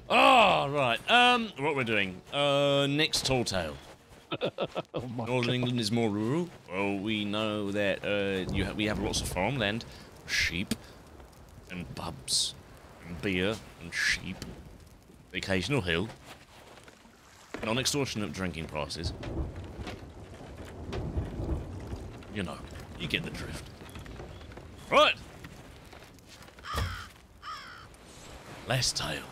Oh, right. What we're doing? Next tall tale. Oh my Northern God. England is more rural. Well, we know that we have lots of farmland, sheep, and pubs, and beer, and sheep, the occasional hill, non-extortionate drinking prices. You know, you get the drift. Right. Last tale.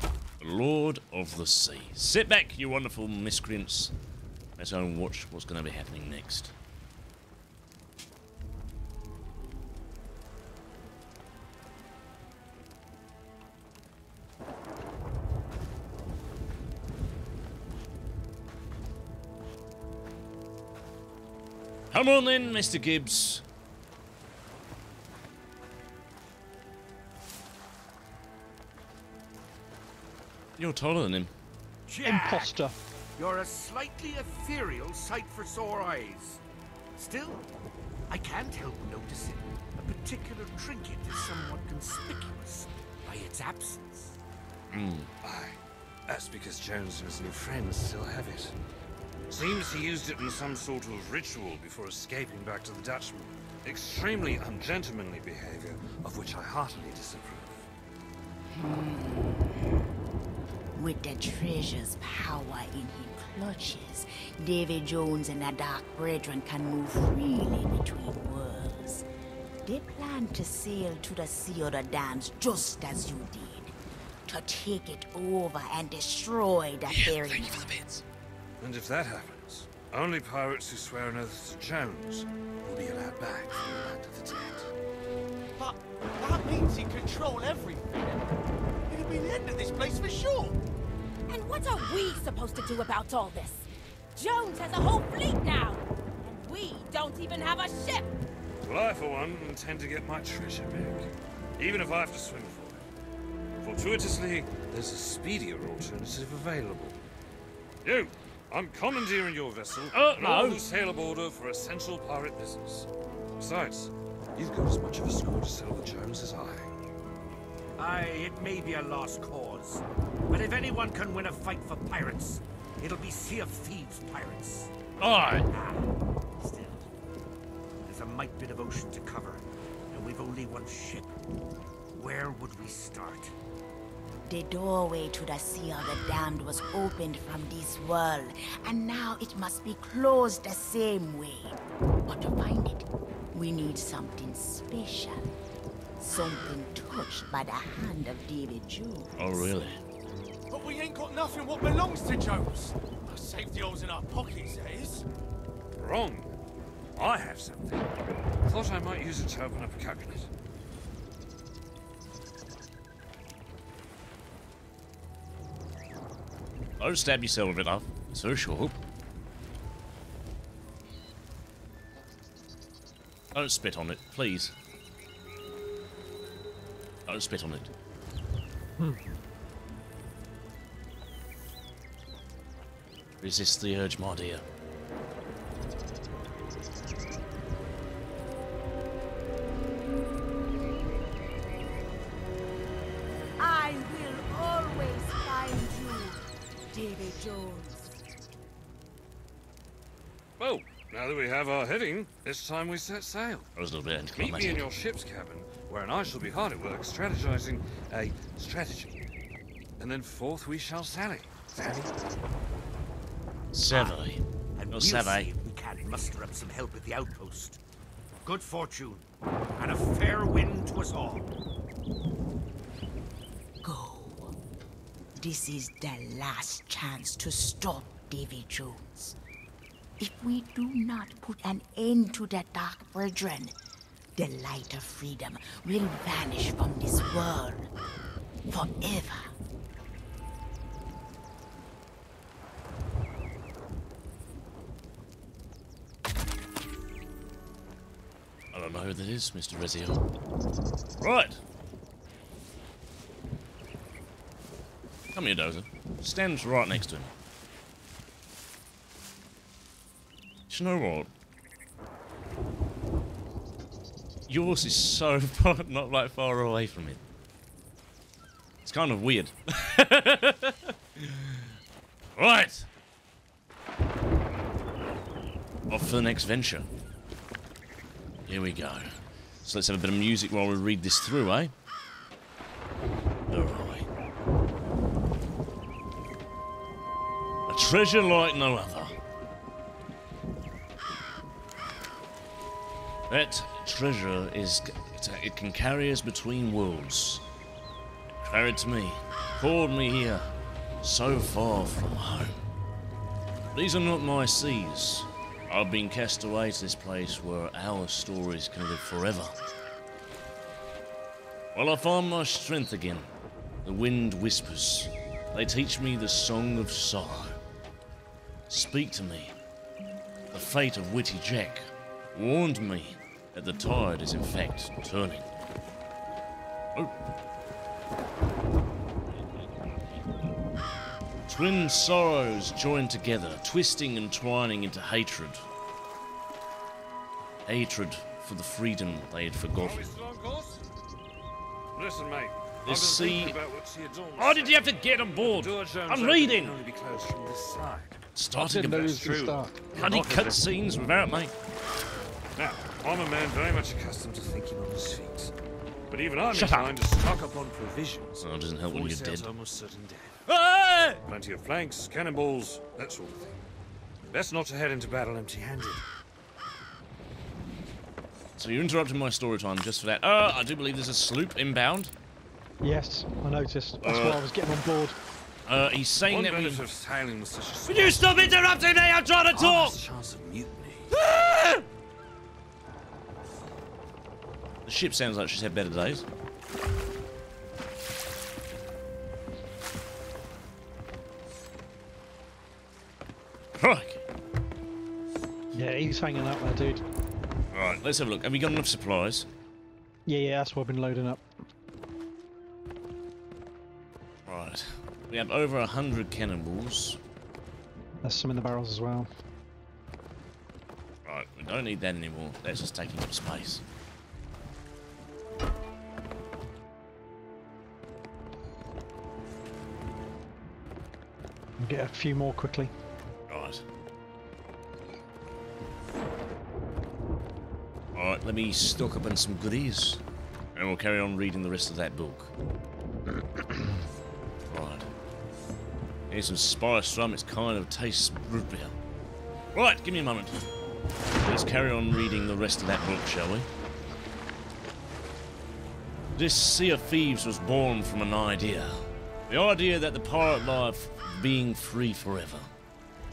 The Lord of the Sea. Sit back, you wonderful miscreants. Let's go and watch what's going to be happening next. Come on then, Mr. Gibbs. You're taller than him. Imposter. You're a slightly ethereal sight for sore eyes. Still, I can't help noticing a particular trinket is somewhat conspicuous by its absence. Aye, that's because Jones and his new friends still have it. Seems he used it in some sort of ritual before escaping back to the Dutchman. Extremely ungentlemanly behavior, of which I heartily disapprove. With the treasure's power in his clutches, Davy Jones and the Dark Brethren can move freely between worlds. They plan to sail to the Sea of the Damned just as you did, to take it over and destroy the fairy. Thank you for the bits. And if that happens, only pirates who swear an oath to Jones will be allowed back from the land of the dead. But that means he control everything. It'll be the end of this place for sure. And what are we supposed to do about all this? Jones has a whole fleet now, and we don't even have a ship. Well, I, for one, intend to get my treasure back, even if I have to swim for it. Fortuitously, there's a speedier alternative available. You! I'm commandeering your vessel, and all no. who sail aboard her for essential pirate business. Besides, you've got as much of a score to settle with Jones as I. Aye, it may be a lost cause, but if anyone can win a fight for pirates, it'll be Sea of Thieves pirates. Alright. Still, there's a mite bit of ocean to cover, and we've only one ship. Where would we start? The doorway to the Sea of the Damned was opened from this world, and now it must be closed the same way. But to find it, we need something special. Something touched by the hand of David Jones. Oh, really? But we ain't got nothing what belongs to Jones. Our safety holes in our pockets, that is. Wrong. I have something. Thought I might use it to open up a cabinet. Don't stab yourself with it up. So sure. Don't spit on it, please. Don't spit on it. Resist the urge, my dear. I will always find you, Davy Jones. Well, now that we have our heading, it's time we set sail. I was a little bit Meet me in anticlimactic. your ship's cabin, wherein I shall be hard at work strategizing a strategy. And then forth we shall sally. Sally? Savvy. And No we'll savvy. see if we can't muster up some help at the outpost. Good fortune, and a fair wind to us all. Go. This is the last chance to stop Davy Jones. If we do not put an end to the Dark Brethren, the light of freedom will vanish from this world forever. I don't know who that is, Mr. Rezio. Right. Come here, Dozer. Stand right next to him. Do you know what? Yours is so far, not like far away from it. It's kind of weird. Right. Off for the next venture. Here we go. So let's have a bit of music while we read this through, eh? Alright. A treasure like no other. That treasure is... it can carry us between worlds. It carried to me, called me here, so far from home. These are not my seas. I've been cast away to this place where our stories can live forever. While I find my strength again, the wind whispers. They teach me the song of sorrow. Speak to me. The fate of Witty Jack warned me that the tide is in fact turning. Oh. Twin sorrows joined together, twisting and twining into hatred. Hatred for the freedom they had forgotten. Listen, mate. This sea... Why did you have to get on board? I'm reading! Starting a bit true. bloody cutscenes without me. Now, I'm a man very much accustomed to thinking on his feet. But even I'm Shut up. inclined to stock up on provisions. Oh, it doesn't help when before you're we sail dead. to almost certain death. Ah! Plenty of flanks, cannonballs, that sort of thing. Best not to head into battle empty-handed. So you interrupted my story time just for that. I do believe there's a sloop inbound. Yes, I noticed. That's why I was getting on board. He's saying One that we... benefit of sailing with such a Will you stop interrupting me? I'm trying to talk! chance of mutiny. The ship sounds like she's had better days. Right. Yeah, he's hanging out there, dude. Right, let's have a look. Have we got enough supplies? Yeah, that's what I've been loading up. Right. We have over 100 cannonballs. There's some in the barrels as well. Right, we don't need that anymore. That's just taking up space. I'll get a few more quickly. Right. Alright, let me stock up on some goodies. And we'll carry on reading the rest of that book. Right. Here's some spice rum. It kind of tastes root beer. Right, give me a moment. Let's carry on reading the rest of that book, shall we? This Sea of Thieves was born from an idea. The idea that the pirate life being free forever.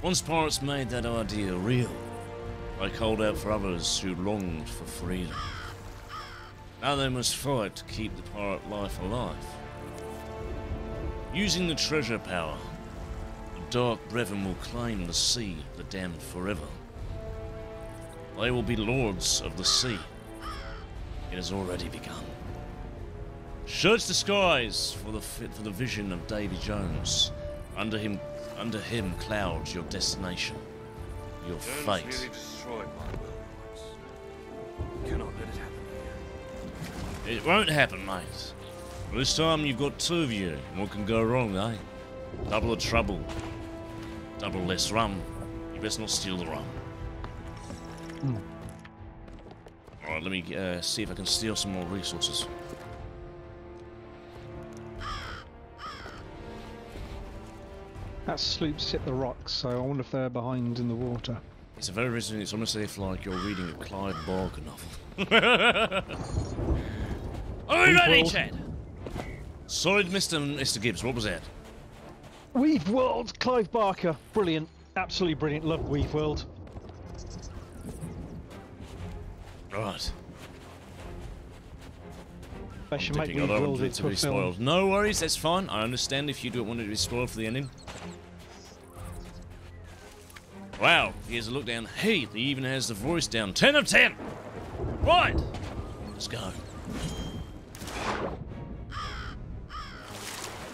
Once pirates made that idea real, they called out for others who longed for freedom. Now they must fight to keep the pirate life alive. Using the treasure power, the RobRaven will claim the sea of the damned forever. They will be lords of the sea. It has already begun. Search the skies for the vision of Davy Jones. Under him clouds your destination, your fate. Jones nearly destroyed my will once. Cannot let it happen again. It won't happen, mate. This time you've got two of you. What can go wrong, eh? Double the trouble. Double less rum. You best not steal the rum. Alright, let me see if I can steal some more resources. That sloop's hit the rocks, so I wonder if they're behind in the water. It's a very recent. It's almost as if like you're reading a Clive Barker novel. Are we ready, Chad? Sorry, Mr. Gibbs. What was that? Weave World, Clive Barker, brilliant, absolutely brilliant. Love Weave World. Right. They should make Thinking I Weave don't World want it to into a be film. spoiled. No worries, that's fine. I understand if you don't want it to be spoiled for the ending. Wow, here's a look down. Hey, he even has the voice down. 10 of 10! Right! Let's go.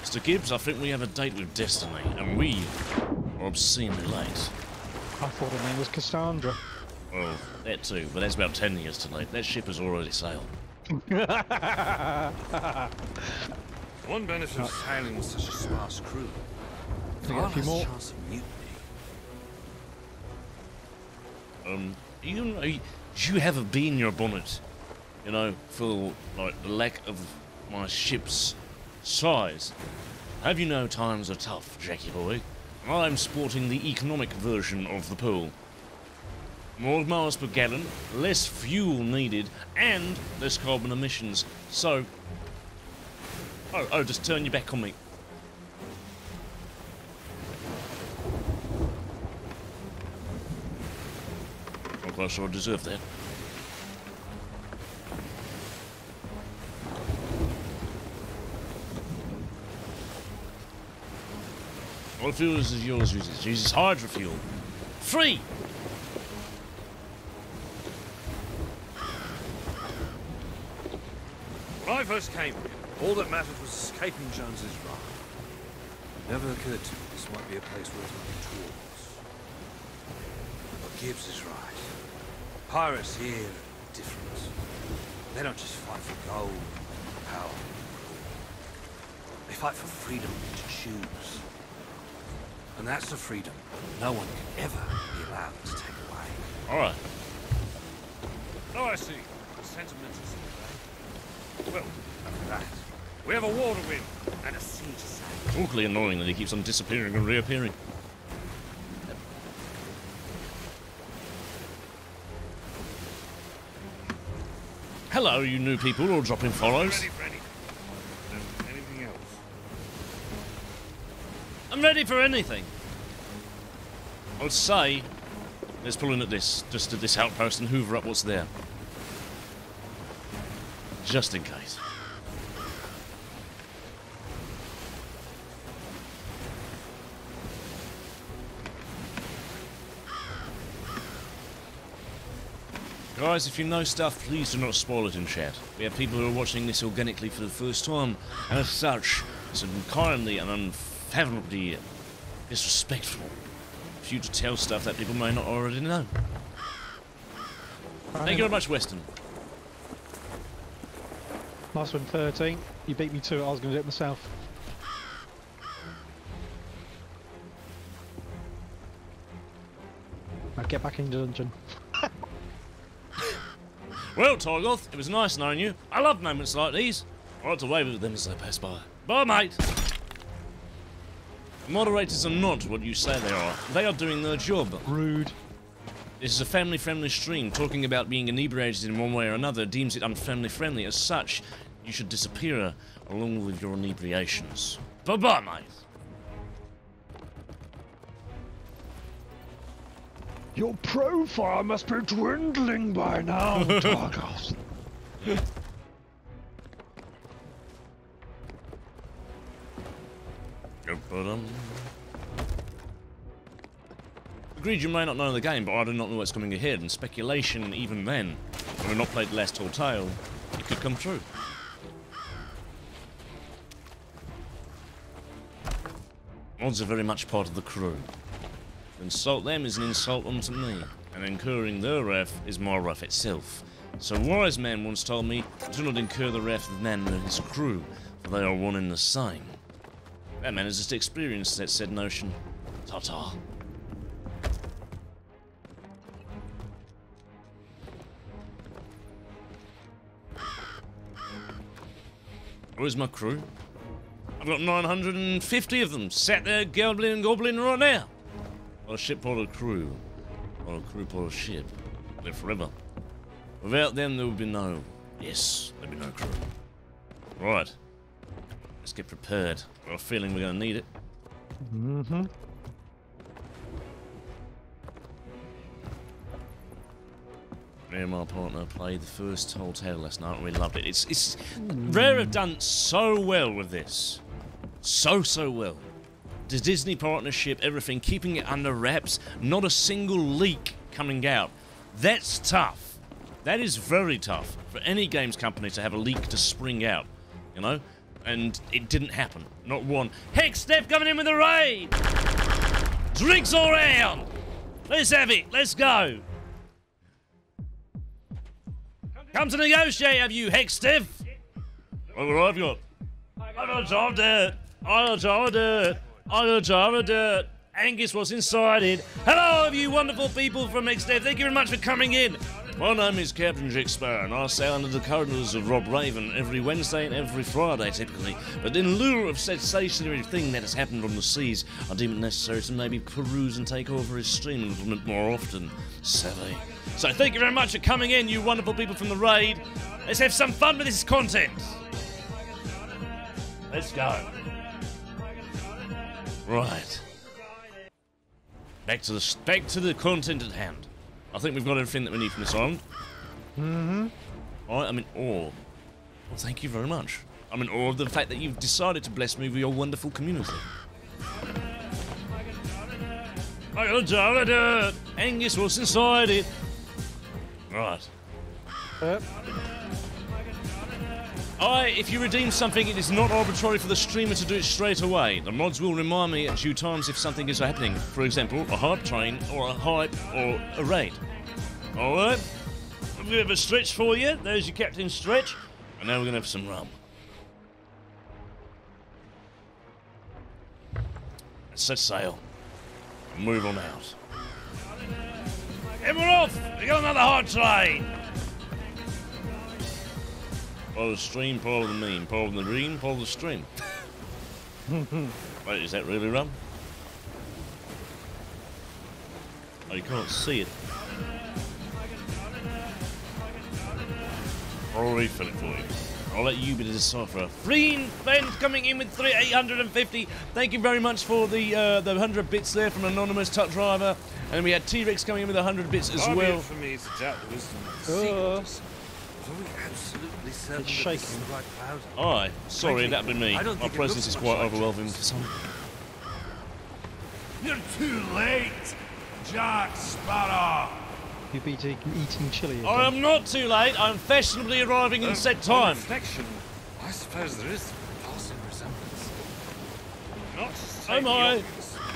Mr. Gibbs, I think we have a date with Destiny, and we are obscenely late. I thought her name was Cassandra. Well, that too, but that's about 10 years too late. That ship has already sailed. One benefit of sailing with such a sparse crew. Can I get a few more? Chance of mutiny. Do you have a bee in your bonnet? You know, for like the lack of my ship's size. Have you know times are tough, Jackie boy? I'm sporting the economic version of the pool. More miles per gallon, less fuel needed, and less carbon emissions. So... Oh, just turn your back on me. I'm quite sure I deserve that. What fuel is yours uses? Uses hydro fuel. Free! When I first came here, all that mattered was escaping Jones's wrath. It never occurred to me this might be a place worth looking towards. But Gibbs is right. Pirates here are different. They don't just fight for gold, power. They fight for freedom to choose. And that's a freedom no one can ever be allowed to take away. Alright. Oh, I see. The sentimental sort of day. Well, after that, we have a war to win and a sea to sail. Awfully annoying that he keeps on disappearing and reappearing. Hello, you new people all dropping follows. Ready for anything. Anything else? I'm ready for anything. I would say, let's pull in at this, just at this outpost and hoover up what's there. Just in case. Guys, if you know stuff, please do not spoil it in chat. We have people who are watching this organically for the first time, and as such, it's unkindly and unfathomably disrespectful for you to tell stuff that people may not already know. Thank you very much, Weston. Last one, 13. You beat me to it, I was going to do it myself. Now get back in the dungeon. Well, Torgoth, it was nice knowing you. I love moments like these. I like to wave at them as they pass by. Bye, mate. Moderators are not what you say they are. They are doing their job. Rude. This is a family-friendly stream. Talking about being inebriated in one way or another deems it unfamily-friendly. As such, you should disappear along with your inebriations. Bye-bye, mate. Your profile must be dwindling by now, Targos. Agreed, you may not know the game, but I do not know what's coming ahead, and speculation, even then, when we've not played the Last Tall Tale, it could come true. Mods are very much part of the crew. To insult them is an insult unto me, and incurring their wrath is my wrath itself. So a wise man once told me, do not incur the wrath of man and his crew, for they are one and the same. That man has just experienced that said notion. Ta-ta. Where's my crew? I've got 950 of them sat there gobbling and gobbling right now. Not a ship or a crew. Or a crew or a ship. Live forever. Without them there would be no... Yes, there'd be no crew. Right. Let's get prepared. I've got a feeling we're going to need it. Mm-hmm. Me and my partner played the first Tall Tale last night and we loved it. It's Rare have done so well with this. So well. The Disney partnership, everything, keeping it under wraps, not a single leak coming out. That's tough. That is very tough for any games company to have a leak to spring out, you know? And it didn't happen. Not one. Heck, Steph coming in with a raid! Drinks all round! Let's have it, let's go! Come to negotiate, have you, Heck, Steph? Look what I've got. I got a jar of dirt. I got a jar of dirt. I got a jar of dirt. Angus, what's inside it? Hello, you wonderful people from next day. Thank you very much for coming in. My name is Captain Jack Sparrow, and I sail under the colours of RobRaven every Wednesday and every Friday, typically. But in lieu of said stationary thing that has happened on the seas, I deem it necessary to maybe peruse and take over his stream a little bit more often. Savvy. So thank you very much for coming in, you wonderful people from the raid. Let's have some fun with this content. Let's go. Right. Back to the content at hand. I think we've got everything that we need from this island. Mm-hmm. I'm in awe. Well, thank you very much. I'm in awe of the fact that you've decided to bless me with your wonderful community. I got a jar of dirt. Angus, what's inside it? Right. If you redeem something, it is not arbitrary for the streamer to do it straight away. The mods will remind me at due times if something is happening. For example, a hype train, or a hype, or a raid. Alright? A bit of a stretch for you. There's your Captain Stretch. And now we're going to have some rum. Let's set sail. And move on out. And we're off! We got another hype train! Follow the stream, follow the meme, follow the dream, follow the stream. Wait, is that really rum? Oh, you can't see it. I'll refill it for you. I'll let you be the decipherer. Freen Friend coming in with 850. Thank you very much for the 100 bits there from Anonymous Truck Driver. And we had T-Rex coming in with 100 bits as well. For me to doubt the wisdom of the secrets. Absolutely certain it's shaking. Aye, sorry, that'd be me. My presence is quite overwhelming for some. You're too late, Jack Sparrow. You've been eating chili again. I am not too late. I'm fashionably arriving in set time. Reflection, I suppose there is passing resemblance. Not Oh my!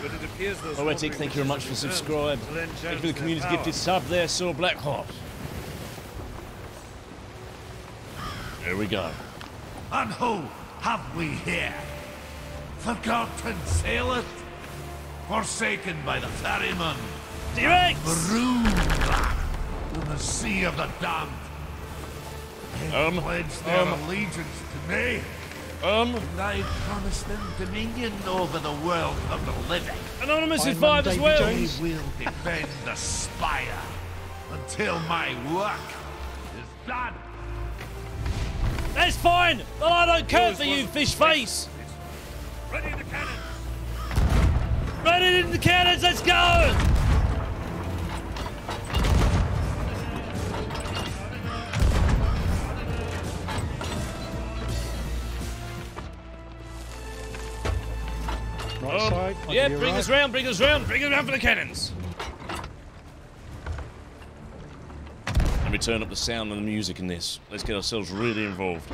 but it appears those Poetic, thank you very much for subscribe. Thank you for the community gifted sub there, Saw Blackhawk. Here we go. And who have we here? Forgotten sailor? Forsaken by the ferryman? T-Rex! Marooned back in the sea of the damned. They pledged their allegiance to me. And I promised them dominion over the world of the living. Anonymous is 5 as well. I will defend the spire until my work is done. That's fine, but I don't care for you, fish face. Ready the cannons. Ready in the cannons, let's go! Right side. Yeah, bring us round, bring us round, bring us round for the cannons. Let me turn up the sound and the music in this. Let's get ourselves really involved.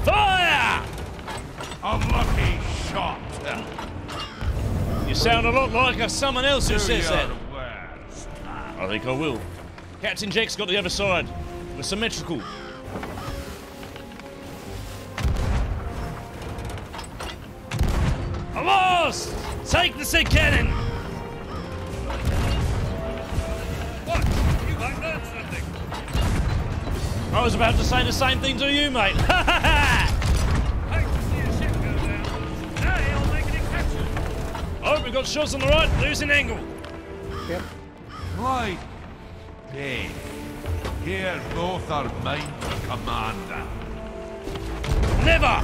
Fire! A lucky shot. You sound a lot like someone else who says that. Words. I think I will. Captain Jack's got the other side. We're symmetrical. Avast! Take the said cannon! What? You might learn something. I was about to say the same thing to you, mate. Ha ha ha! Like to see a ship go down. Now he'll make an exception. Oh, we've got shots on the right, losing angle. Yep. Right. Dave, here both are mine for commander. Never!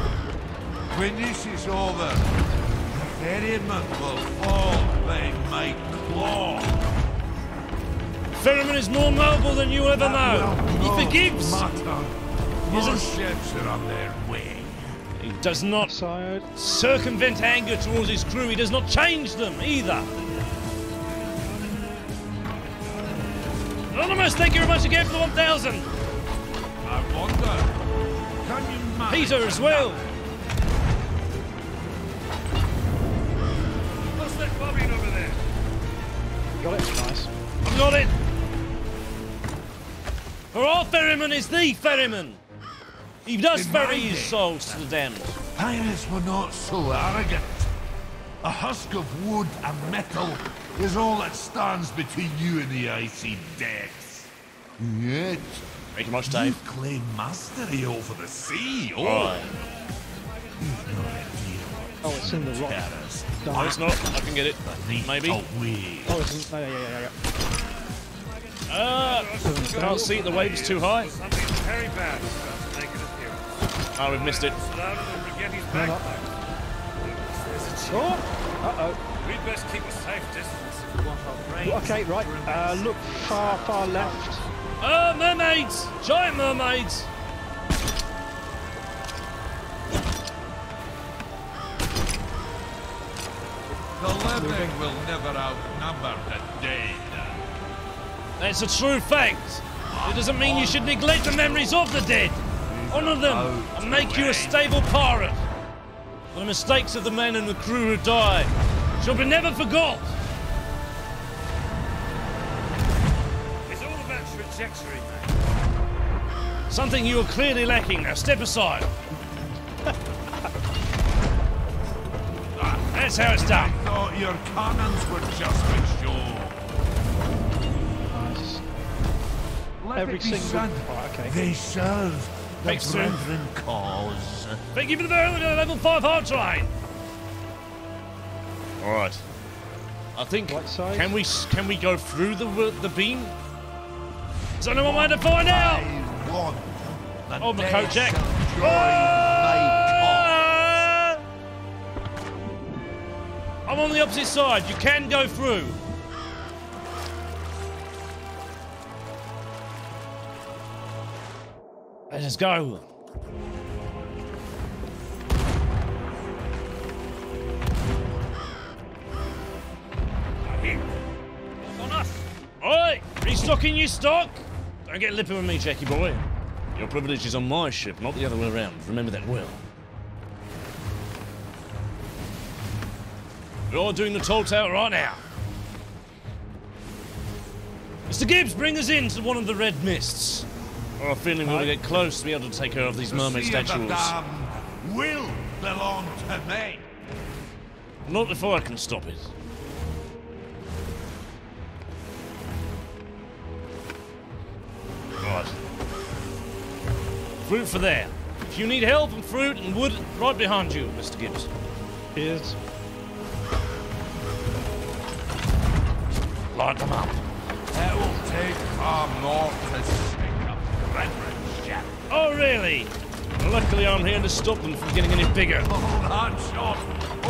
When this is over, the ferryman will fall by my claw. Ferryman is more noble than you ever know. He forgives. Matter. More ships are on their way. He does not Side. circumvent anger towards his crew. He does not change them either. Anonymous, thank you very much again for the 1,000. I wonder, can you manage Peter as well. What's that bobbing over there? Got it. Nice. I've got it. For our ferryman is the ferryman. He does In my ferry his day, souls to the damned. Pirates were not so arrogant. A husk of wood and metal is all that stands between you and the icy depths. Yet, Thank you much, you Dave. claim mastery over the sea. Oh, Alright. you've no idea. Oh, it's in the rock. Terrors. No, it's not. I can get it. Maybe. Away. Oh, it's in, yeah. Can't see it. The wave's too high. Something very bad is about to make an appearance. Oh, we've missed it. It's louder than Rigetti's bagpipe. There's a chance. Oh, uh-oh. We'd best keep a safe distance if we want our brains. Okay, right. Look far left. Mermaids! Giant mermaids! The living will never outnumber the dead. That's a true fact. It doesn't mean you should neglect the memories of the dead. Honor them and make you a stable pirate. The mistakes of the men and the crew who died shall be never forgot. It's all about trajectory, mate. Something you are clearly lacking. Now step aside. That's how it's done. Thought your cannons were just a show. Let Every it be single. said, Oh, okay. they serve the Thanks, sir. brethren cause. Thank you for the level 5 hard train. All right. I think. Right side. Can we go through the beam? Is there anyone way to find out? I want the Oh, my dead coat, Jack. shall join my Ah! I'm on the opposite side. You can go through. Let us go. On us. Oi! Restocking your stock! Don't get lippy with me, Jackie boy. Your privilege is on my ship, not the other way around. Remember that well. We're doing the toll tower right now. Mr. Gibbs, bring us into one of the red mists. I have a feeling we're going to get close to be able to take care of these mermaid sea of the statues. damned will belong to me. Not if I can stop it. Right. Fruit for there. If you need help and fruit and wood, right behind you, Mr. Gibbs. Here's. Light them up. It will take far more to sink a brethren ship. Oh, really? Well, luckily I'm here to stop them from getting any bigger. Oh, that shot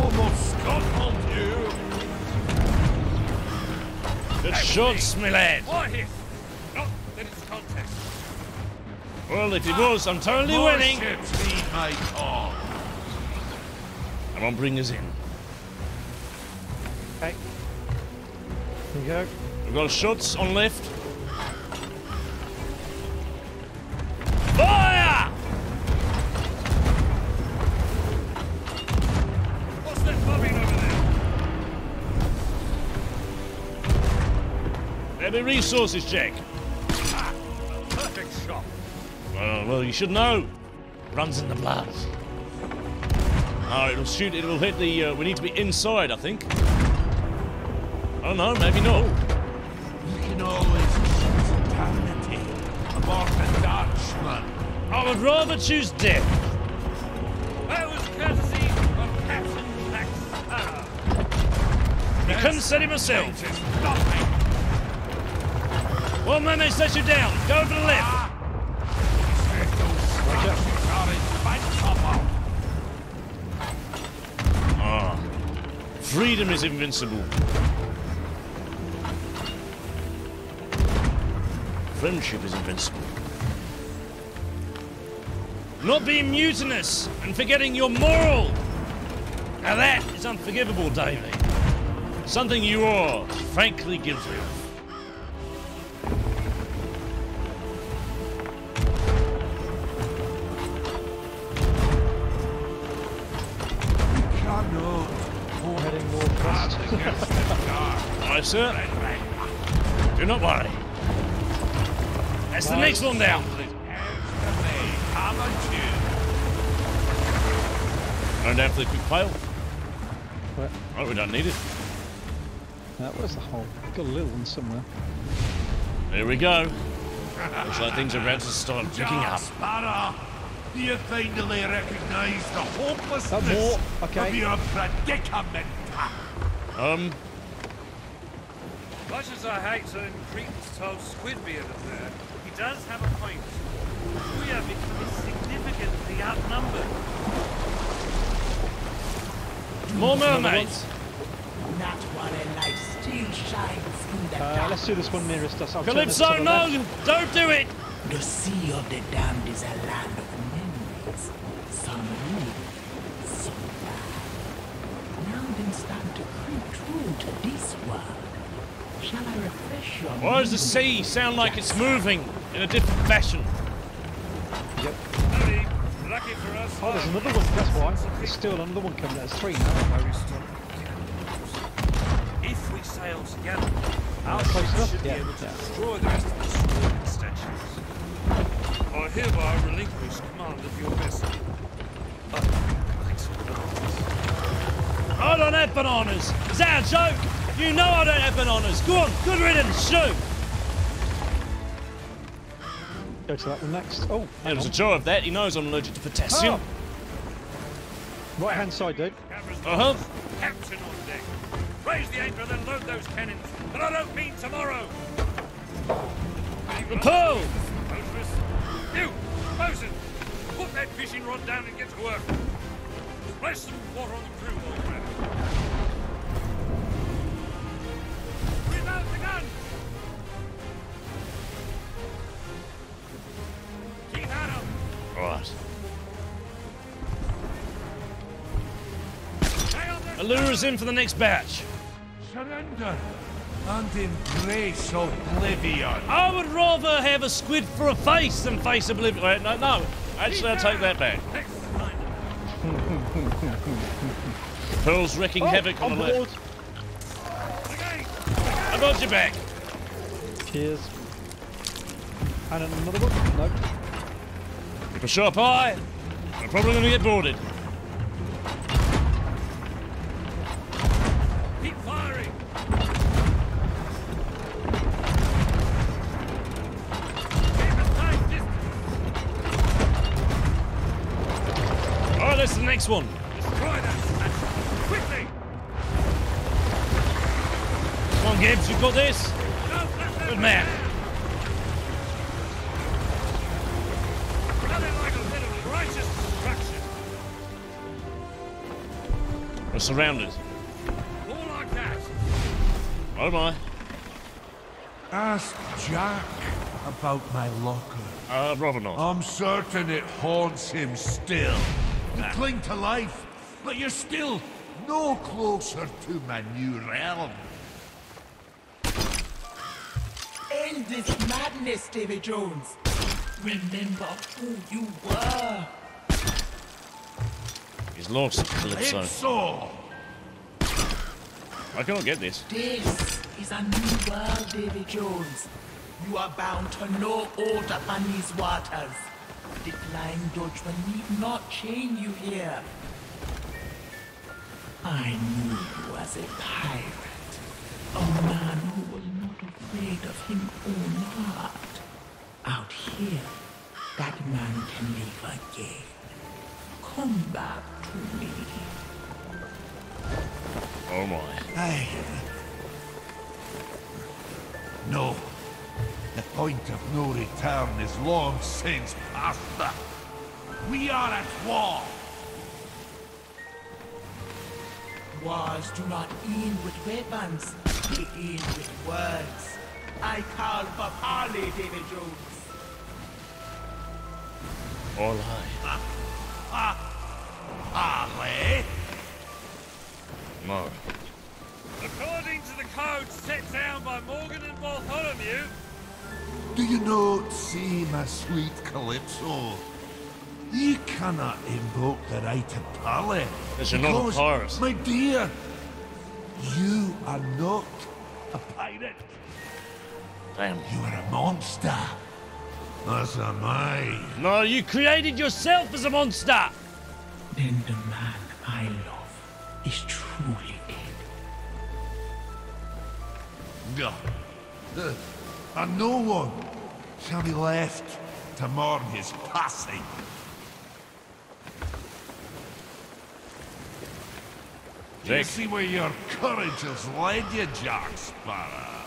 almost scuttled you. Good shots, my lad. Why here? Not that it's contest. Well, if it was, I'm totally More winning. ships need my call. Come on, bring us in. Okay. Here you go. We've got shots on left. Fire! What's that bobbing over there? There be resources, Jack. Perfect shot. Well, you should know. Runs in the blood. Oh, it'll shoot. It will hit the. We need to be inside, I think. I don't know. Maybe not. You can always choose eternity aboard the Dutchman. I would rather choose death. That was courtesy of Captain Max. You couldn't set him yourself. Nothing. Well, man, they set you down. Go to the left. Ah, freedom is invincible. Friendship is invincible. Not being mutinous and forgetting your moral. Now that is unforgivable, Davy. Something you are frankly guilty of. Heading northwest. Aye, sir. Do not worry. That's the next one down. I'm a Jew. Going down for the quick fail. Where? Oh, we don't need it. Where's the hole? Got a little one somewhere. There we go. Looks like things are about to start picking up. Sparrow, do you finally recognise the hopelessness more. Okay. of your predicament? Much as I hate to Cretan's told Squidbeard up there, he does have a point. We are becoming significantly outnumbered. More mermaids. Not while a light still shines in the dark. Let's do this one nearest us. I'll turn this to Calypso, the no! left. Don't do it! The Sea of the Damned is a land of memories. Some good, some bad. Now then start to creep through to this world. Shall I refresh your Why does the sea sound like it's moving in a different fashion? Yep. Howdy. Lucky for us. Oh, there's another one. That's why. There's still another one coming. There's 3 now. If we sail together, our close ship enough? should be Yeah, able to yeah. destroy the rest of the sword extensions. I hereby relinquish command of your vessel. Thanks for the bananas. I don't have bananas! Is that a joke? You know I don't have bananas! Go on, good riddance, shoot! Go to that one next. Oh, There was a jar of that, he knows I'm allergic to potassium. Right hand side, dude. Uh-huh. Captain on deck. Raise the anchor, then load those cannons. But I don't mean tomorrow. The pearl! Motorist. You, bosun, put that fishing rod down and get to work. Splash some water on the crew while you're at it. Reload the gun! Keep at 'em! Alright. Stay on their Allure us in for the next batch. Surrender and embrace oblivion. I would rather have a squid for a face than face oblivion. Wait, no. Actually, I'll take that back. next line. Pearl's wreaking havoc on the board. left. I got your back. Cheers. And another one? Nope. Keep a sharp eye. I'm probably going to get boarded. Keep firing! Keep a tight distance! Alright, that's the next one. Destroy that statue! Quickly! Come on, Gibbs, you've got this. Don't let them Good man. Nothing like a bit of righteous destruction. We're surrounded. More like that. Oh my. Ask Jack about my locker. Rather not. I'm certain it haunts him still. You cling to life, but you're still no closer to my new realm. End this madness, David Jones. Remember who you were. He's lost, Calypso. It's so. I cannot get this. This is a new world, David Jones. You are bound to no order upon these waters. The Flying Dutchman need not chain you here. I knew you as a pirate. A man who was not afraid of his own heart. Out here, that man can live again. Come back to me. Oh my. Aye. No. The point of no return is long since past that. We are at war. Wars do not end with weapons. They end with words. I call for parley, David Jones. Or lie. Harley? No. According to the code set down by Morgan and Bartholomew, Do you not see, my sweet Calypso? You cannot invoke the right to parley. Because you're not a because, pirate. my dear, you are not a pirate. Damn. You are a monster. As am I. No, you created yourself as a monster. Then the man My love is truly dead. And no one shall be left to mourn his passing. You see where your courage has led you, Jack Sparrow.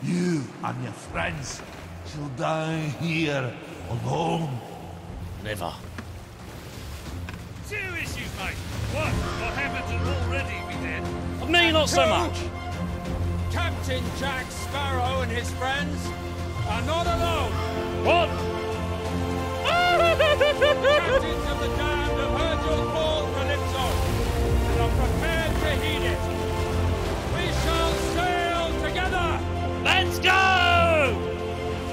You and your friends shall die here alone. Never. Two issues, mate. What? What happened to already be dead? Me, not so much. Captain Jack Sparrow and his friends are not alone. What? Captains of the damned have heard your call, Calypso, and are prepared to heed it. We shall sail together. Let's go!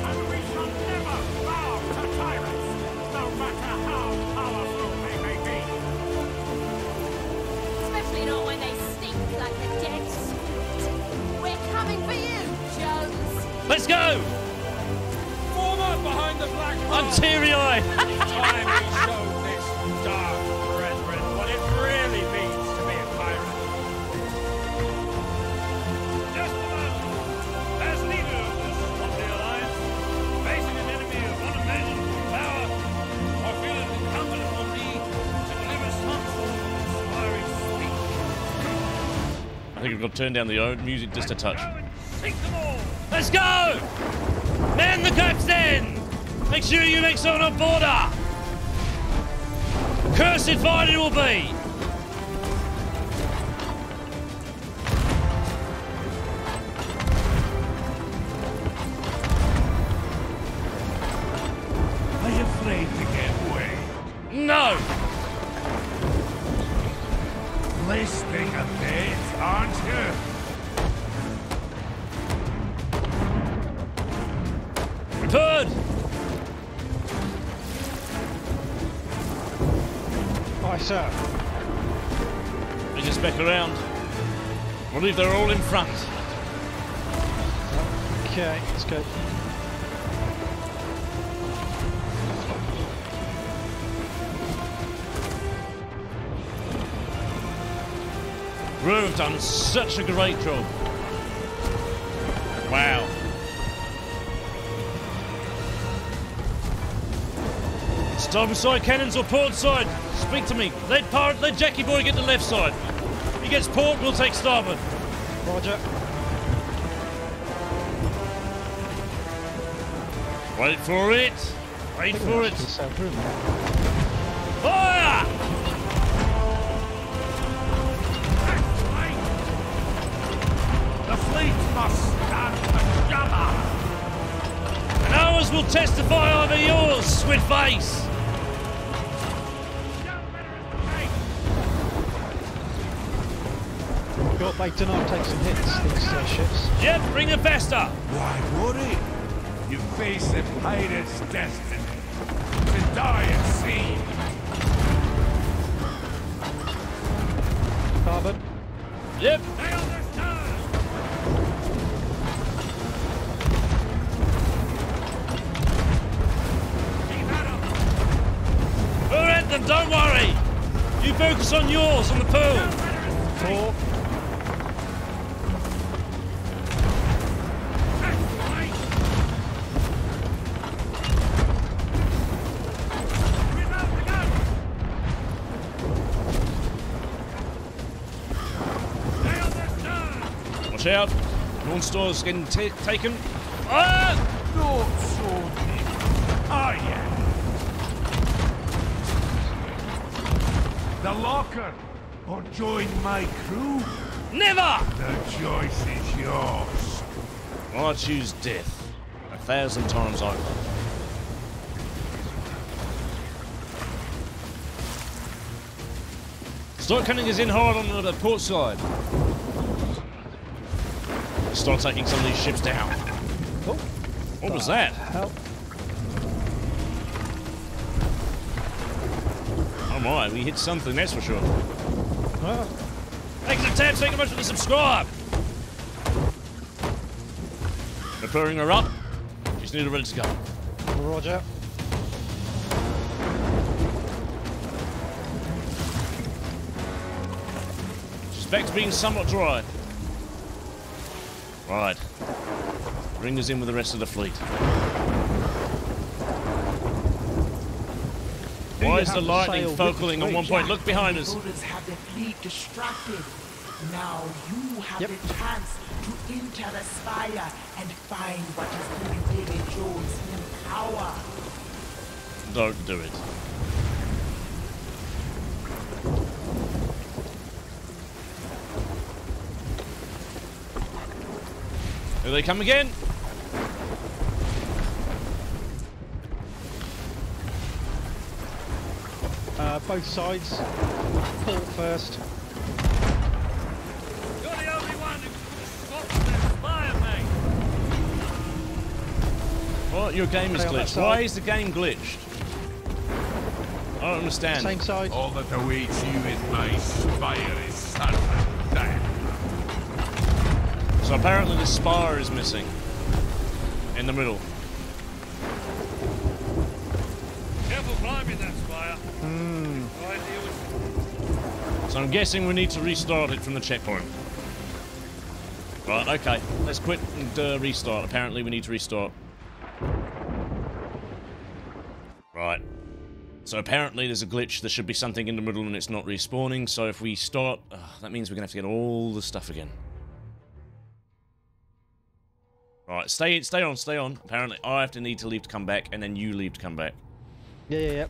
And we shall never bow to tyrants, no matter how powerful they may be. Especially not when they stink like the dead spirit. We're coming for you, Jones. Let's go! Form up behind the black I'm heart. teary-eyed. Time we show this dark brethren what it really means to be a pirate. Just a moment. As leader of this lovely alliance, facing an enemy of unimaginable power, I feel it incumbent upon me to deliver some sort of inspiring speech. I think we've got to turn down the music just a touch. Go and sink them all! Let's go! Man the capstan! Make sure you make someone on border! Cursed fight it will be! Are you afraid to get away? No! Listing a bit, aren't you? Repaired! Aye, sir. We just back around. I believe they're all in front. Okay, let's go. Crew have done such a great job. Wow. Starboard cannons or port side? Speak to me. Let Jackie boy get the left side. He gets port, we'll take starboard. Roger. Wait for it. Wait for it. Fire! The fleet must stand together. And ours will testify over yours, squid face. Got baked enough, take some hits, these ships. Yep, bring it faster. Why worry? You face a pirate's destiny to die at sea. Starboard. Yep. We're at them, don't worry. You focus on yours, on the pool. 4. Watch out. Dawn Store's getting taken. Ah! Not so deep. Are you? The locker or join my crew? Never! The choice is yours. I choose death. 1,000 times over. Start cutting us in hard on the port side. Start taking some of these ships down. Oh. What was that? Help. Oh my, we hit something, that's for sure. Ah. Thanks for the tab, thank you much for the subscribe. Repairing her up. Just need her ready to go. Roger. It's back to being somewhat dry. Right. Bring us in with the rest of the fleet. Why is the lightning focaling on one point? Look behind us. Have the fleet distracted. Now you have the chance to enter the spire and find what is giving David Jones in power. Don't do it. Here they come again. Both sides. Port first. You're the only one who can stop that fire, mate. Well, your game is Stay on that glitched. side. Why is the game glitched? I don't understand. Same side. All that awaits you in my spire is certain death. So apparently the spire is missing. In the middle. Careful climbing that spire. Right here with So I'm guessing we need to restart it from the checkpoint. Right, okay. Let's quit and restart. Apparently we need to restart. Right. So apparently there's a glitch. There should be something in the middle and it's not respawning. So if we start... that means we're going to have to get all the stuff again. Right, stay on. Apparently I have to need to leave to come back and then you leave to come back. Yeah.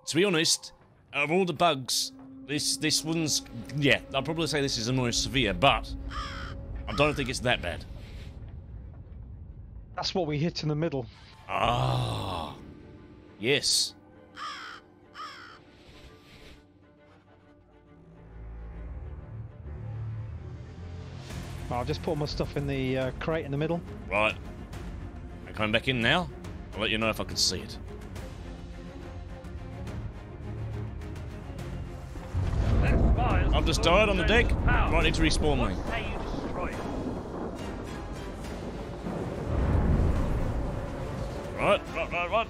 To be honest, out of all the bugs, this one's... Yeah, I'll probably say this is the most severe, but I don't think it's that bad. That's what we hit in the middle. Ah, yes. I'll just put all my stuff in the crate in the middle. Right. I'm coming back in now. I'll let you know if I can see it. that spire's I've just died on the deck. power. Might need to respawn me. What say you destroy it? Right.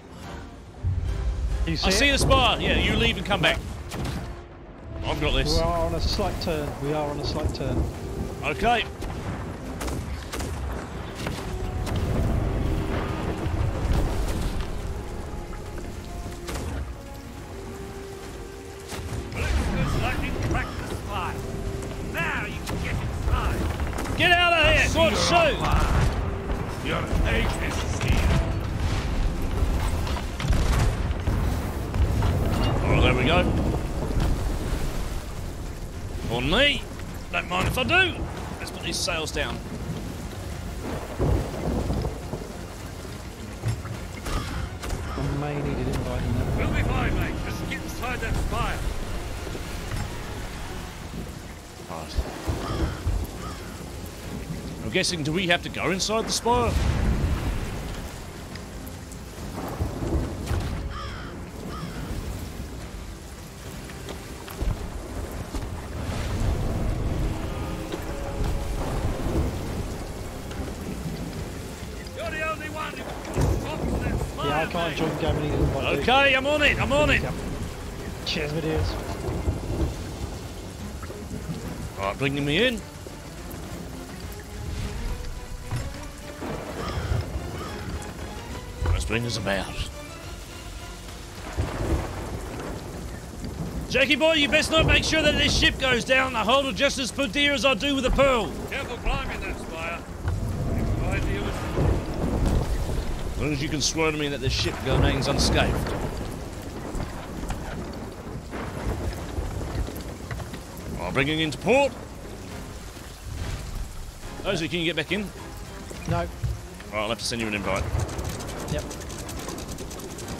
You see I see it? the spire. Yeah, you leave and come back. I've got We this. are on a slight turn. Okay. Looks lightning cracked the spire. Now you can get inside. Get out of here! Go on, shoot! Your egg is here. Oh, there we go. On me. Don't mind if I do. Let's put these sails down. I may need an invite in there. We'll be fine, mate. Just get inside that spire. Right. I'm guessing, do we have to go inside the spire? You're the only one who can stop that spire, Yeah, I can't mate. join the game. I need an invite. dude. Okay, I'm on it. Cheers, my dears. Right, bringing me in. Let's bring us about. Jackie boy, you best not make sure that this ship goes down the hold just as dear as I do with the pearl. Careful climbing that spire. Right here with As long as you can swear to me that this ship remains unscathed. Right, bringing into port. Ozzy, can you get back in? No. Right, I'll have to send you an invite. Yep.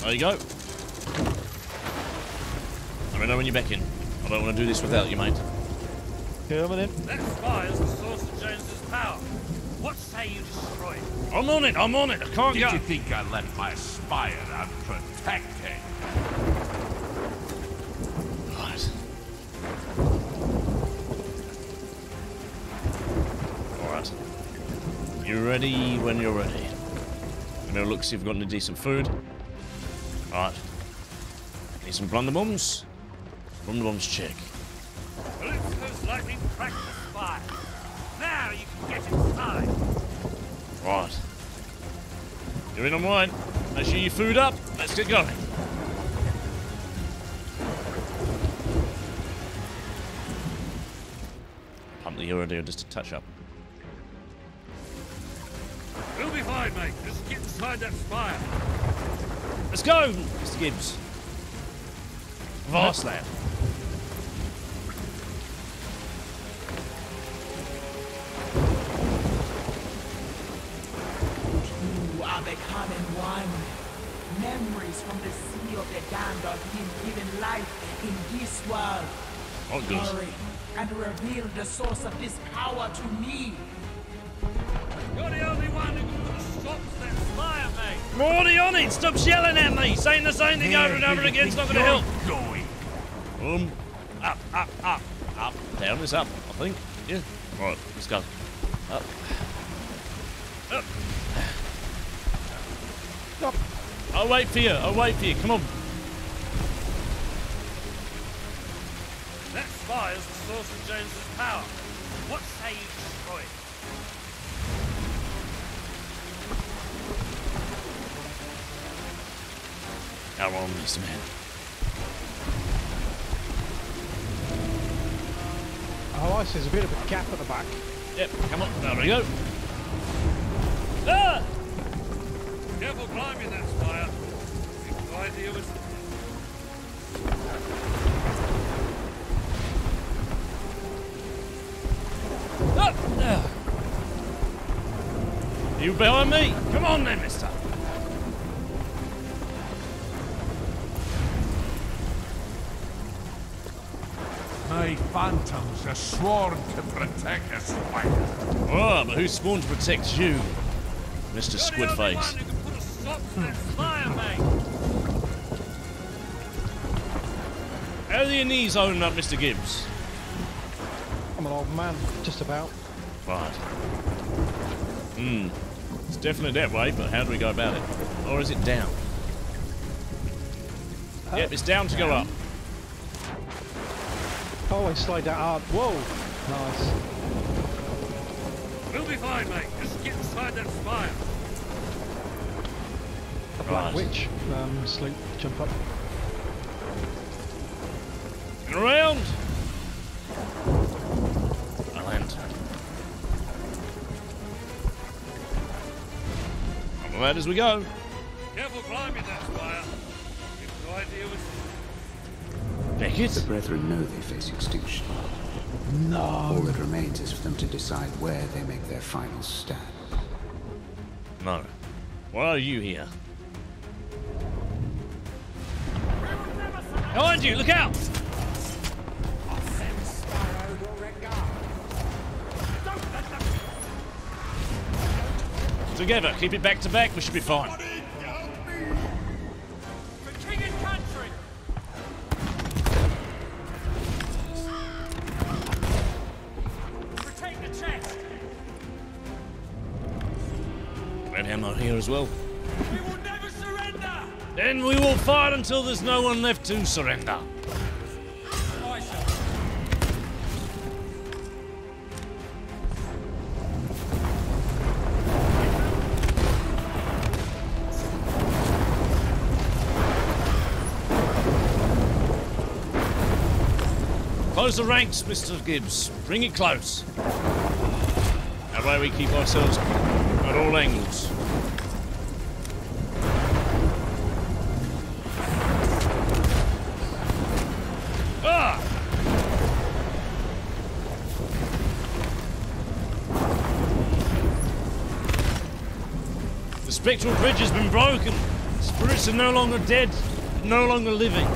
There you go. Let me know when you're back in. I don't want to do this without you, mate. Coming in. that spire's the source of Jones's power. What say you destroy it? I'm on it. I can't Did go. you think I left my spire unprotected? Right. Alright. You ready when you're ready. I'm gonna look, see if we've got any decent food. Alright. Need some blunderbombs? Blunderbombs check. Calypso's lightning cracked the spire. Now you can get inside. Right. You're in on mine. Make sure you food up. Let's get going. Pump the hero there just a touch up. We'll be fine, mate. Just get inside that spire. Let's go, Mr. Gibbs. Vast land. You are becoming one. Memories from the sea of the damned are being given life in this world. Oh, good. Hurry and reveal the source of this power to me. You're the only one who can put a stop to that spire, mate. We're already on it. Stop yelling at me. Saying the same thing over and over again is not going to help. Going. Up, up, up, up. Down is up, I think. Yeah. Right, let's go. Up. Up. Up. I'll wait for you. I'll wait for you. Come on. That spire's the source of James's power. What say you destroy it? How wrong, Mr. Man? Oh, I see. There's a bit of a gap at the back. Yep, come on. There we go. Ah! Careful climbing that spire. You've no idea what's... Ah! Ah. You behind me? Come on then, mister. My phantoms are sworn to protect us, spider. Oh, but who's sworn to protect you, Mr. Squidface? You're the only one who can put a stop to that spire, mate. How are your knees holding up, Mr. Gibbs? I'm an old man, just about. Right. It's definitely that way, but how do we go about it? Or is it down? Yep, it's down to go up. Oh, I slide that hard. Whoa! Nice. We'll be fine, mate. Just get inside that spire. A black Right. witch. Sloop, jump up. And around! I land. Up the ladder as we go. Careful climbing that spire. You've no idea what's... Beckett? The Brethren know they face extinction. All No. that remains is for them to decide where they make their final stand. No. Why are you here? Behind you, look out! Together, keep it back to back, we should be fine. For king and country! Protect the chest! Red ammo here as well. We will never surrender! Then we will fight until there's no one left to surrender. I shall. Close the ranks, Mr. Gibbs. Bring it close. That way we keep ourselves at all angles. Ah! The spectral bridge has been broken. Spirits are no longer dead, no longer living.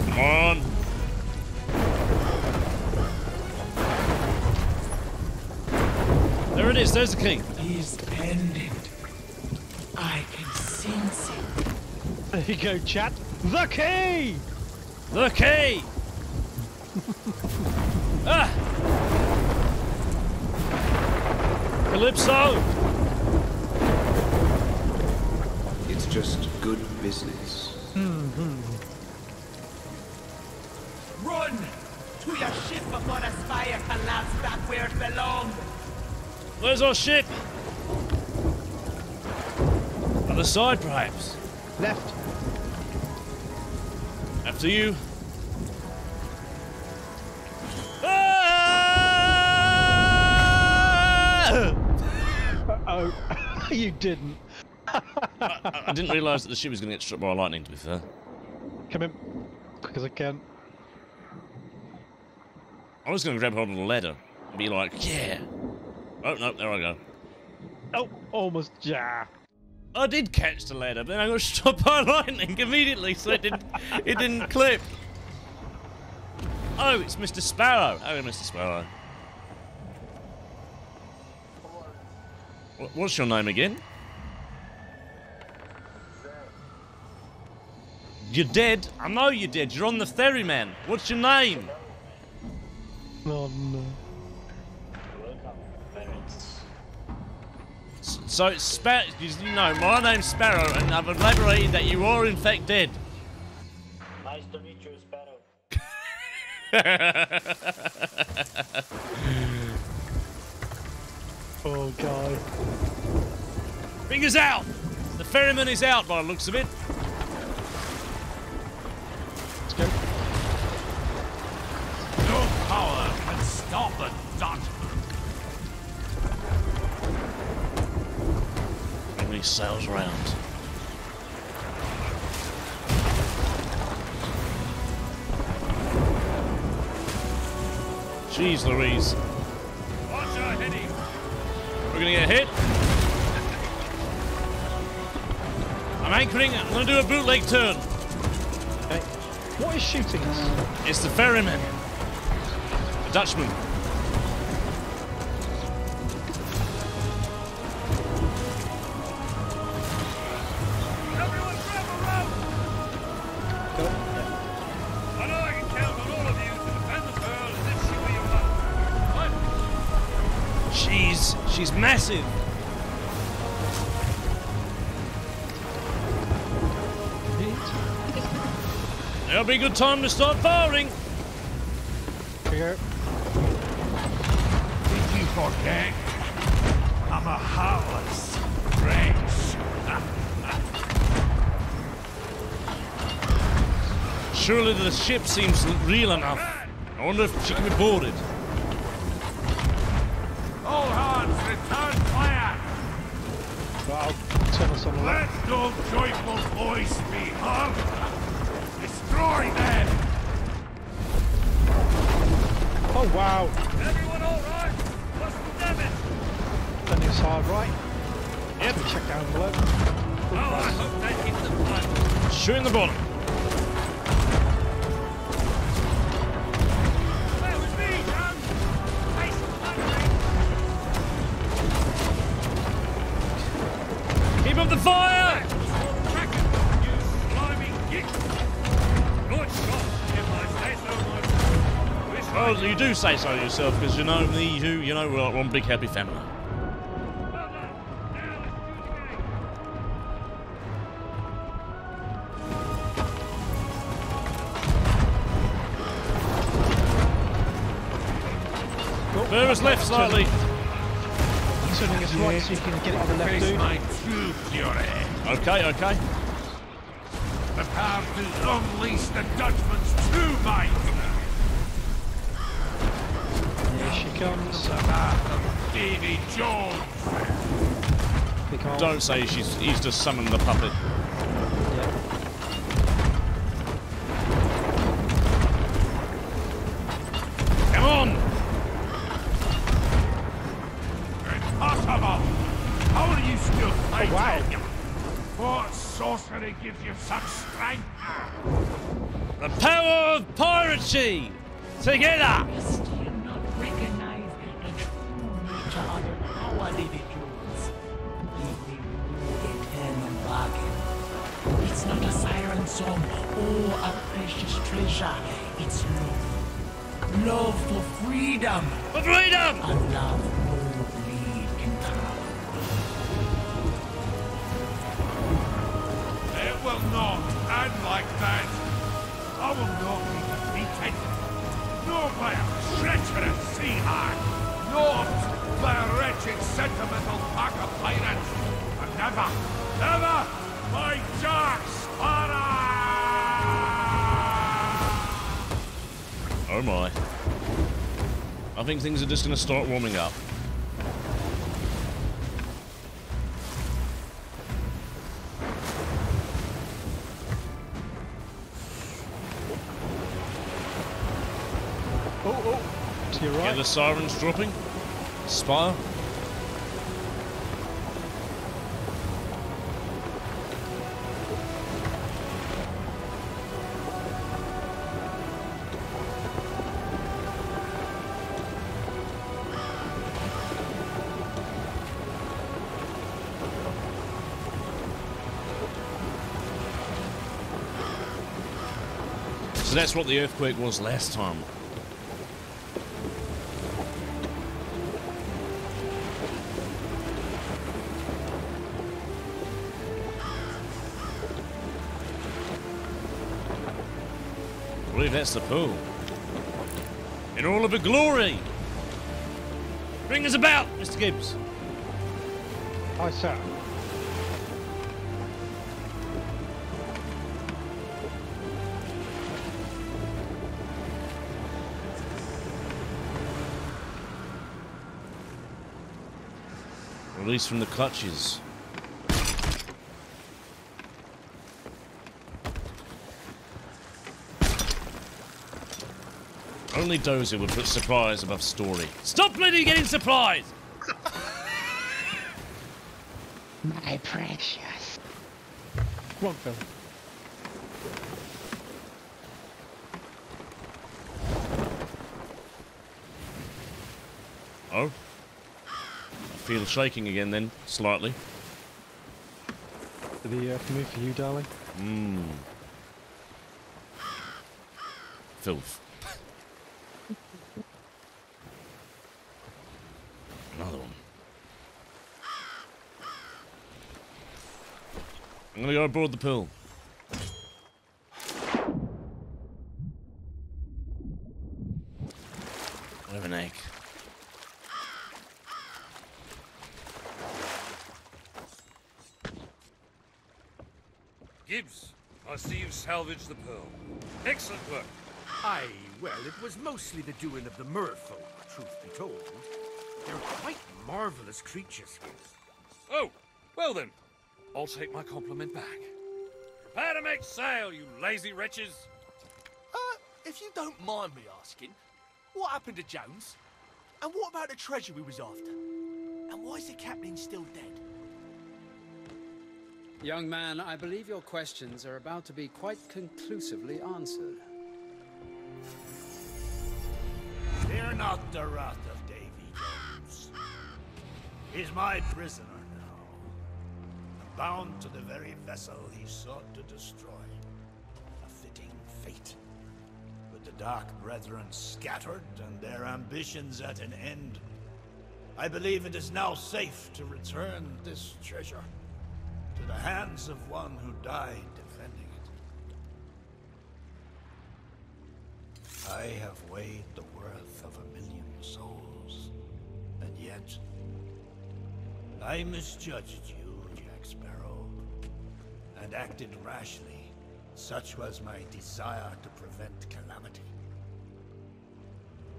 Come on. There it is. is. There's the key. He's pendant. I can sense it. There you go, chat. The key! The key! Ah! Calypso! It's just good business. Run! To your ship before the spire collapse back where it belongs! Where's our ship? Other side, perhaps. Left. After you. Oh, you didn't. I didn't realise that the ship was going to get struck by lightning, to be fair. Come in. Quick as I can. I was going to grab hold of the ladder and be like, yeah. Oh, no, there I go. Oh, almost. Yeah. I did catch the ladder, but then I got struck by lightning immediately, so it didn't clip. Oh, it's Mr. Sparrow. Oh, Mr. Sparrow. What's your name again? You're dead? I know you're dead. You're on the ferryman. What's your name? Oh, no. So, you know, my name's Sparrow, and I've elaborated that you are in fact dead. Nice to meet you, Sparrow. Oh, God. Fingers out! The ferryman is out by the looks of it. Let's go. No power can stop the Dutchman. And he sails round. Jeez Louise. Watch our heading. We're gonna get hit. I'm anchoring. I'm gonna do a bootleg turn. Okay. What is shooting us? It's the ferryman. The Dutchman. Everyone grab a rope! I know I can count on all of you to defend the pearl as if she were your mother. She's massive. There'll be a good time to start firing. Here. Did you forget? I'm a heartless wretch. Surely the ship seems real enough. I wonder if she can be boarded. All hands, return fire! Well, I'll turn us on the left. Let no joyful voice be heard! Destroy them! Oh, wow. Everyone all right? What's the damage? Then it's hard right. Yep. Check down below. Oh, I hope they keep the fight. Shoot in the bottom. That was me, John. Face the Keep up the fire! You slimy git. Good shot, if I say so myself. Wish I Oh, you do say so yourself, because you know me, you know we're like one big happy family. Well done. Now let's Bear us left slightly. Turning us right so you can get it on the left, Face dude. my true fury. Okay, okay. Prepare to unleash the Dutchman's true might. Here she comes. The wrath of Davy Jones. Big arm. Don't say he's just summoned the puppet. Yeah. Come on! Impossible! How are you still fighting? wow. What sorcery gives you such strength? The power of piracy! Together! Still not recognize the true nature of the power for David Jones. Give me eternal bargain. It's not a siren song or a precious treasure. It's love. Love for freedom. For freedom! A love no greed can calm. It will not end like that. I will not be defeated. Nor by a treacherous sea hag. Not by a wretched sentimental pack of pirates. But never, never by Jack Sparrow! Oh my. I think things are just going to start warming up. Oh, to your right. Get the sirens dropping. Spire. So that's what the earthquake was last time. I believe that's the pool. In all of her glory! Bring us about, Mr. Gibbs. Hi, sir. Release from the clutches. Only Dozer would put surprise above story. Stop bloody getting surprise! My precious. Come on, Phil. Oh? I feel shaking again then, slightly. Did the earth move for you, darling? Mmm. Filth. Another one. I'm gonna go aboard the pill. I have an egg. Gibbs, I see you've salvaged the pearl. Excellent work. Aye, well, it was mostly the doing of the merfolk, truth be told. They're quite marvelous creatures. Oh, well then, I'll take my compliment back. Prepare to make sail, you lazy wretches. If you don't mind me asking, what happened to Jones? And what about the treasure we was after? And why is the captain still dead? Young man, I believe your questions are about to be quite conclusively answered. Fear not the wrath of Davy Jones. He's my prisoner now, bound to the very vessel he sought to destroy. A fitting fate. With the Dark Brethren scattered and their ambitions at an end, I believe it is now safe to return this treasure to the hands of one who died defending it. I have weighed the worth of 1,000,000 souls, and yet I misjudged you, Jack Sparrow, and acted rashly. Such was my desire to prevent calamity.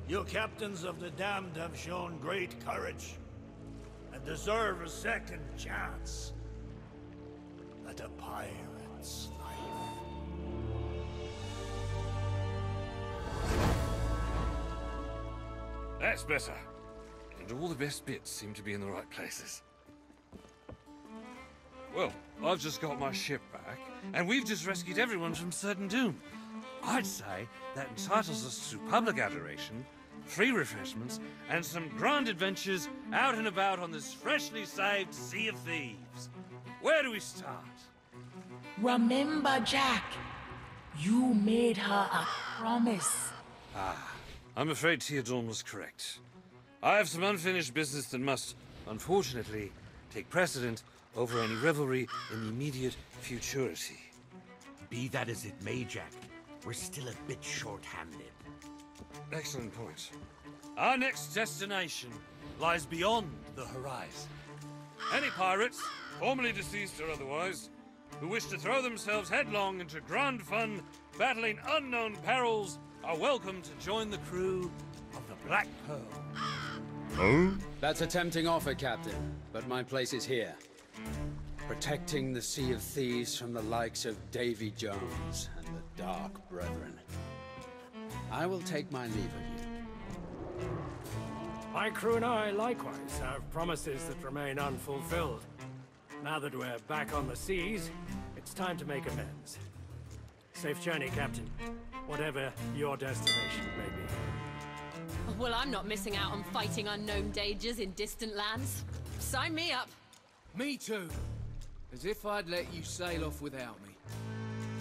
You captains of the damned have shown great courage, and deserve a second chance at a pirate's life. That's better. And all the best bits seem to be in the right places. Well, I've just got my ship back, and we've just rescued everyone from certain doom. I'd say that entitles us to public adoration free refreshments, and some grand adventures out and about on this freshly saved Sea of Thieves. Where do we start? Remember, Jack, you made her a promise. I'm afraid Theodorn was correct. I have some unfinished business that must, unfortunately, take precedent over any revelry in the immediate futurity. Be that as it may, Jack, we're still a bit short-handed. Excellent point. Our next destination lies beyond the horizon. Any pirates, formerly deceased or otherwise, who wish to throw themselves headlong into grand fun, battling unknown perils, are welcome to join the crew of the Black Pearl. Oh? That's a tempting offer, Captain, but my place is here. Protecting the Sea of Thieves from the likes of Davy Jones and the Dark Brethren. I will take my leave of you. My crew and I, likewise, have promises that remain unfulfilled. Now that we're back on the seas, it's time to make amends. Safe journey, Captain. Whatever your destination may be. Well, I'm not missing out on fighting unknown dangers in distant lands. Sign me up. Me too. As if I'd let you sail off without me.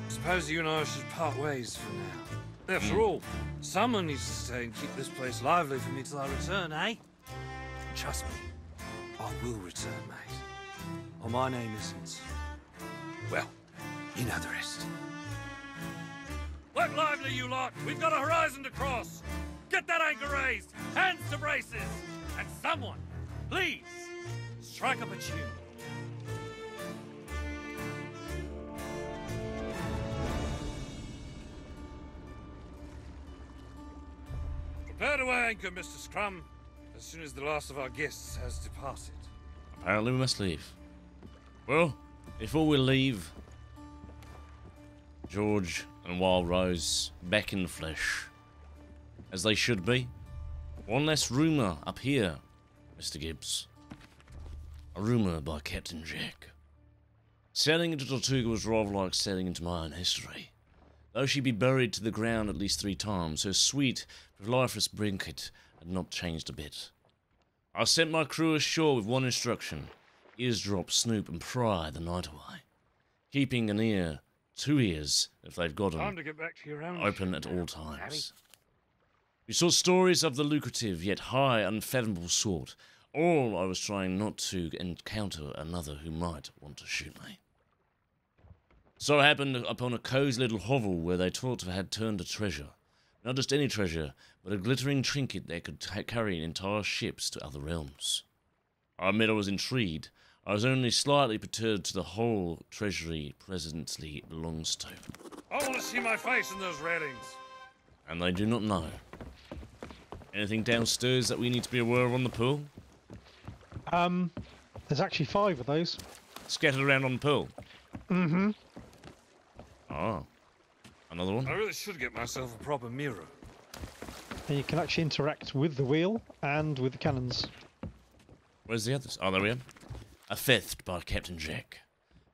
Suppose you and I should part ways for now. After all, someone needs to stay and keep this place lively for me till I return, eh? Trust me, I will return, mate. Or my name isn't... well, you know the rest. Work lively, you lot! We've got a horizon to cross! Get that anchor raised! Hands to braces! And someone, please, strike up a tune. Prepare to weigh anchor, Mr. Scrum, as soon as the last of our guests has departed. Apparently we must leave. Well, before we leave, George and Wild Rose back in the flesh, as they should be. One less rumour up here, Mr. Gibbs. A rumour by Captain Jack. Sailing into Tortuga was rather like sailing into my own history. Though she be buried to the ground at least 3 times, her sweet, lifeless brinket had not changed a bit. I sent my crew ashore with one instruction: eavesdrop, snoop, and pry the night away, keeping an ear, 2 ears, if they've got them, Time to get back to your own open at all times. We saw stories of the lucrative yet high, unfathomable sort. All I was trying not to encounter another who might want to shoot me. So I happened upon a cozy little hovel where they taught to had turned a treasure. Not just any treasure, but a glittering trinket that could carry entire ships to other realms. I admit I was intrigued. I was only slightly perturbed to the whole treasury presently belongs to. I want to see my face in those railings. And they do not know. Anything downstairs that we need to be aware of on the pool? There's actually 5 of those. Scattered around on the pool? Mm-hmm. Oh. Another one? I really should get myself a proper mirror. And you can actually interact with the wheel and with the cannons. Where's the others? Oh, there we are. A 5th by Captain Jack.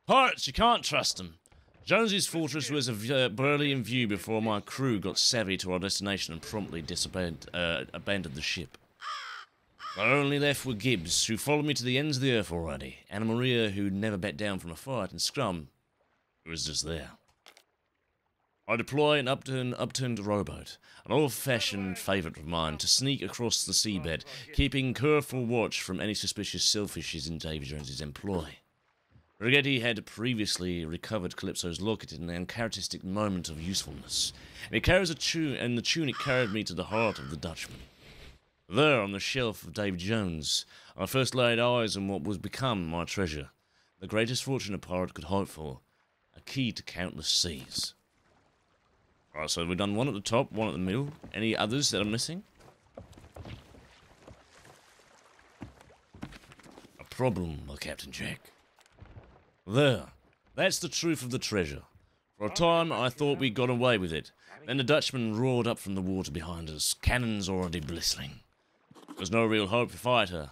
Pirates, you can't trust them. Jonesy's fortress was barely in view before my crew got savvy to our destination and promptly abandoned the ship. I only left with Gibbs, who followed me to the ends of the earth already, Anna Maria, who never backed down from a fight, and Scrum, who was just there. I deploy an upturned rowboat, an old-fashioned favourite of mine, to sneak across the seabed, keeping careful watch from any suspicious sailfishes in Davy Jones's employ. Rigetti had previously recovered Calypso's locket in an characteristic moment of usefulness, and it carries and the tunic carried me to the heart of the Dutchman. There, on the shelf of Davy Jones, I first laid eyes on what was become my treasure, the greatest fortune a pirate could hope for, a key to countless seas. Right, so we've done one at the top, one at the middle. Any others that I'm missing? A problem, my Captain Jack. There. That's the truth of the treasure. For a time, I thought we got away with it. Then the Dutchman roared up from the water behind us, cannons already blistering. There's no real hope for fighter.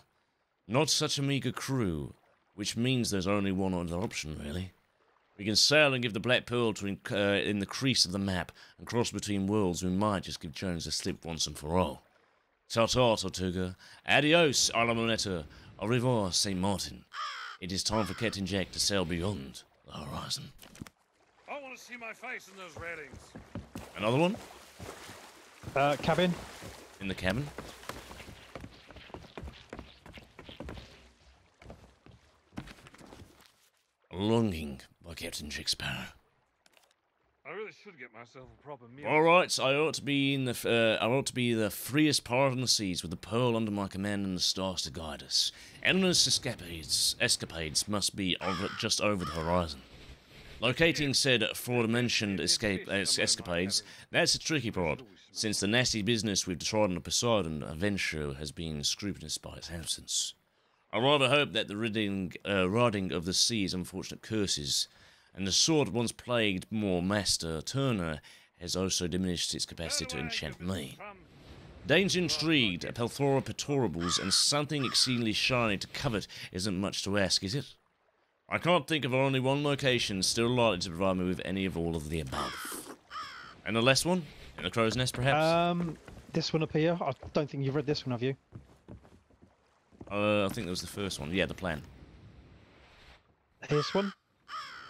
Not such a meager crew, which means there's only one other option, really. We can sail and give the Black Pearl in the crease of the map and cross between worlds. We might just give Jones a slip once and for all. Ta-ta, Tortuga. Adios, a la moneta. Au revoir, St. Martin. It is time for Captain Jack to sail beyond the horizon. I want to see my face in those railings. Another one? Cabin. In the cabin? Longing by Captain Jack Sparrow. I really should get myself a proper meal. All right, I ought to be in the I ought to be the freest pirate on the seas, with the pearl under my command and the stars to guide us. Endless escapades must be just over the horizon. Locating said aforementioned escapades, that's a tricky part, since the nasty business with Trident of Poseidon adventure has been scrutinized by its absence. I rather hope that the riding of the sea's unfortunate curses, and the sword once plagued more Master Turner, has also diminished its capacity to enchant me. Dane's intrigued, a plethora of pectorables, and something exceedingly shiny to covet isn't much to ask, is it? I can't think of only one location still likely to provide me with any of all of the above. And the last one? In the crow's nest, perhaps? This one up here. I don't think you've read this one, have you? I think that was the first one. Yeah, the plan. This one?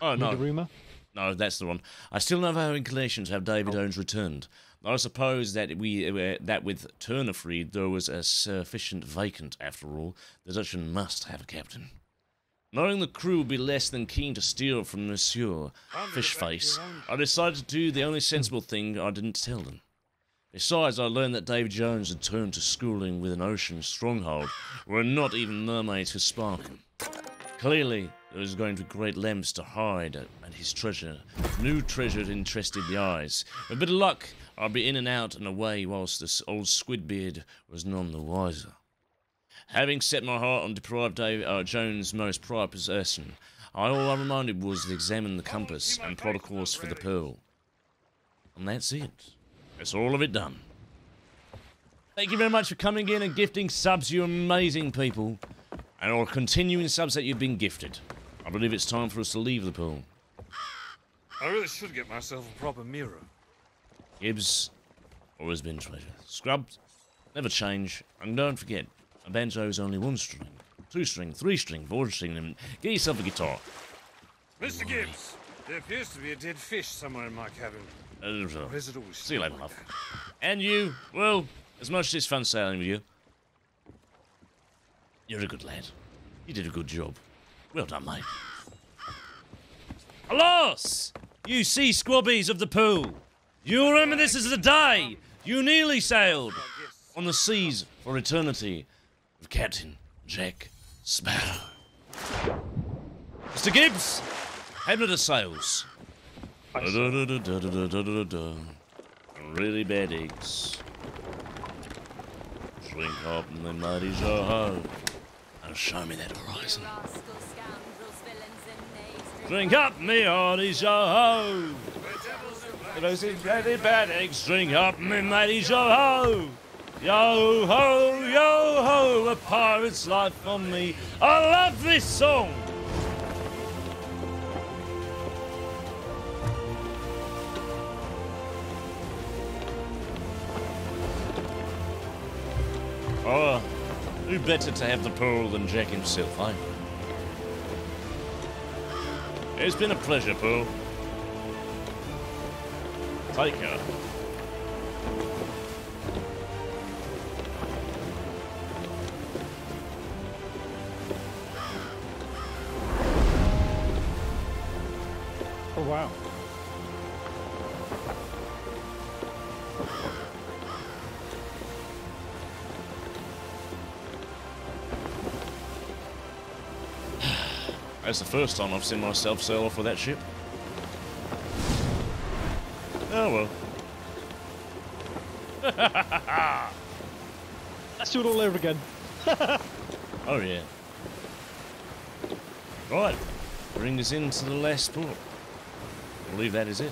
Oh, no. The rumour? No, that's the one. I still have our inclination to have David Jones returned. I suppose that that with Turner freed, there was a sufficient vacant, after all. The Dutchman must have a captain. Knowing the crew would be less than keen to steal from Monsieur Fishface, I decided to do the only sensible thing. I didn't tell them. Besides, I learned that David Jones had turned to schooling with an ocean stronghold, where not even mermaids could spark him. Clearly, there was going to great lengths to hide at his treasure. New treasure interested the eyes. With a bit of luck, I'd be in and out and away whilst this old Squidbeard was none the wiser. Having set my heart on deprived Jones' most prized possession, all I reminded was to examine the compass and plot a course for the pearl. And that's it. That's all of it done. Thank you very much for coming in and gifting subs, you amazing people. And all continuing subs that you've been gifted. I believe it's time for us to leave the pool. I really should get myself a proper mirror. Gibbs, always been treasure. Scrubbed, never change. And don't forget, a banjo is only 1 string, 2 string, 3 string, 4 string, and get yourself a guitar. Mr. Gibbs, there appears to be a dead fish somewhere in my cabin. Or is it always See you later, love. And you, well, as much as it's fun sailing with you, you're a good lad. You did a good job. Well done, mate. Alas! You sea squabbies of the pool! You remember this as the day you nearly sailed on the seas for eternity with Captain Jack Sparrow. Mr. Gibbs, head of the sails. Really bad eggs. Drink up in the mighty Zoho. And show me that horizon. Drink up me hearty Zoho. Those really bad eggs. Drink up me mighty Zoho. Yo ho, yo ho, a pirate's life for me. I love this song. Oh, who better to have the pearl than Jack himself, eh? It's been a pleasure, Pearl. Take care. Oh, wow. That's the first time I've seen myself sail off with that ship. Oh well. Let's do it all over again. Oh yeah. Right. Bring us into the last port. I believe that is it.